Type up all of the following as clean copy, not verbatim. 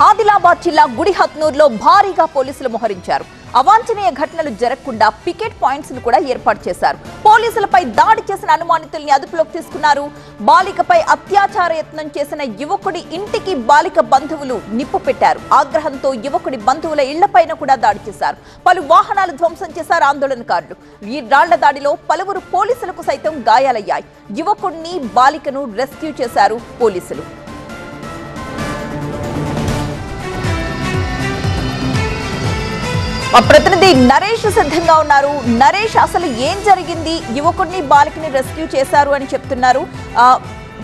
ఆదిలాబాద్ జిల్లా గుడిహత్నూరులో భారీగా పోలీసులు మోహరించారు. అవాంఛనీయ ఘటనలు జరగకుండా పికెట్ పాయింట్స్ ను కూడా ఏర్పాటు చేశారు. పోలీసులపై దాడి చేసిన అనుమానితుల్ని అదుపులోకి తీసుకున్నారు. బాలికపై అత్యాచార యత్నం చేసిన యువకుడి ఇంటికి బాలిక బంధువులు నిప్పు పెట్టారు. ఆగ్రహంతో యువకుడి బంధువుల ఇళ్లపైన కూడా దాడి చేశారు. పలు వాహనాలు ధ్వంసం చేశారు ఆందోళనకారులు. ఈ రాళ్ల దాడిలో పలువురు పోలీసులకు సైతం గాయాలయ్యాయి. యువకుడిని బాలికను రెస్క్యూ చేశారు పోలీసులు. మా ప్రతినిధి నరేష్ సిద్ధంగా ఉన్నారు. నరేష్, అసలు ఏం జరిగింది? యువకుడిని బాలికని రెస్క్యూ చేశారు అని చెప్తున్నారు.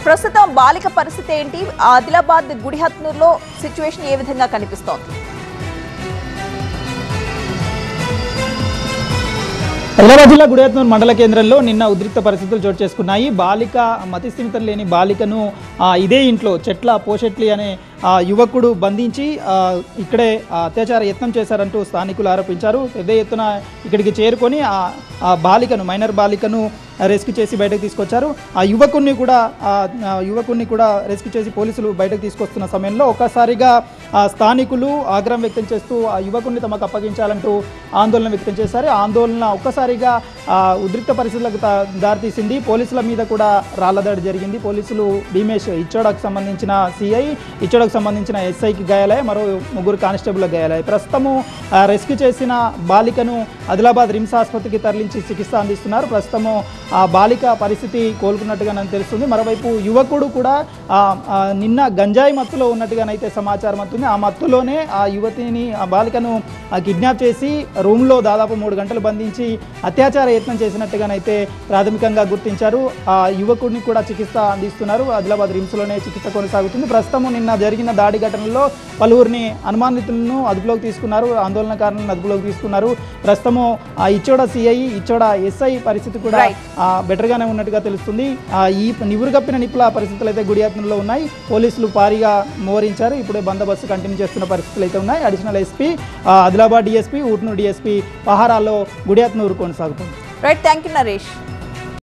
ప్రస్తుతం బాలిక పరిస్థితి ఏంటి? ఆదిలాబాద్ గుడిహత్నూరులో సిచ్యువేషన్ ఏ విధంగా కనిపిస్తోంది? ఆదిలాబాద్ జిల్లా గుడిహత్నూరు మండల కేంద్రంలో నిన్న ఉద్రిక్త పరిస్థితులు చోటు చేసుకున్నాయి. బాలిక మతిస్థిమితం లేని బాలికను ఇదే ఇంట్లో చెట్ల పోషెట్లి అనే యువకుడు బంధించి ఇక్కడే అత్యాచార యత్నం చేశారంటూ స్థానికులు ఆరోపించారు. పెద్ద ఎత్తున ఇక్కడికి చేరుకొని ఆ బాలికను మైనర్ బాలికను రెస్క్యూ చేసి బయటకు తీసుకొచ్చారు. ఆ యువకుడిని కూడా రెస్క్యూ చేసి పోలీసులు బయటకు తీసుకొస్తున్న సమయంలో ఒక్కసారిగా స్థానికులు ఆగ్రహం వ్యక్తం చేస్తూ ఆ యువకుడిని తమకు అప్పగించాలంటూ ఆందోళన వ్యక్తం చేశారు. ఆందోళన ఒక్కసారిగా ఉద్రిక్త పరిస్థితులకు దారితీసింది. పోలీసుల మీద కూడా రాళ్లదాడి జరిగింది. పోలీసులు భీమేష్ ఇచ్చోడకు సంబంధించిన సిఐ, ఇచ్చోడకు సంబంధించిన ఎస్ఐకి గాయాలయ్యాయి. మరో ముగ్గురు కానిస్టేబుల్ గాయాలయ్యాయి. ప్రస్తుతము రెస్క్యూ చేసిన బాలికను ఆదిలాబాద్ రిమ్స్ ఆసుపత్రికి తరలించి చికిత్స అందిస్తున్నారు. ప్రస్తుతము ఆ బాలిక పరిస్థితి కోలుకున్నట్టుగా నాకు తెలుస్తుంది. మరోవైపు యువకుడు కూడా నిన్న గంజాయి మత్తులో ఉన్నట్టుగానైతే సమాచారం అవుతుంది. ఆ మత్తులోనే ఆ యువతిని ఆ బాలికను కిడ్నాప్ చేసి రూమ్లో దాదాపు 3 గంటలు బంధించి అత్యాచార యత్నం చేసినట్టుగానైతే ప్రాథమికంగా గుర్తించారు. ఆ యువకుడిని కూడా చికిత్స అందిస్తున్నారు. ఆదిలాబాద్ రిమ్స్లోనే చికిత్స కొనసాగుతుంది. ప్రస్తుతం నిన్న జరిగిన దాడి ఘటనలో పలువురిని అనుమానితులను అదుపులోకి తీసుకున్నారు. ఆందోళనకారులను అదుపులోకి తీసుకున్నారు. ప్రస్తుతము ఆ ఇచ్చోడ సిఐ, ఇచ్చోడ ఎస్ఐ పరిస్థితి కూడా బెటర్గానే ఉన్నట్టుగా తెలుస్తుంది. ఈ నివురుగప్పిన నిప్పుల పరిస్థితులు అయితే గుడిహత్నూరులో ఉన్నాయి. పోలీసులు భారీగా మోహరించారు. ఇప్పుడే బందోబస్తు కంటిన్యూ చేస్తున్న పరిస్థితులు అయితే ఉన్నాయి. Additional SP, Adilabad DSP, Utnoor DSP పహారాల్లో గుడిహత్నూరు కొనసాగుతుంది. Right, thank you Naresh.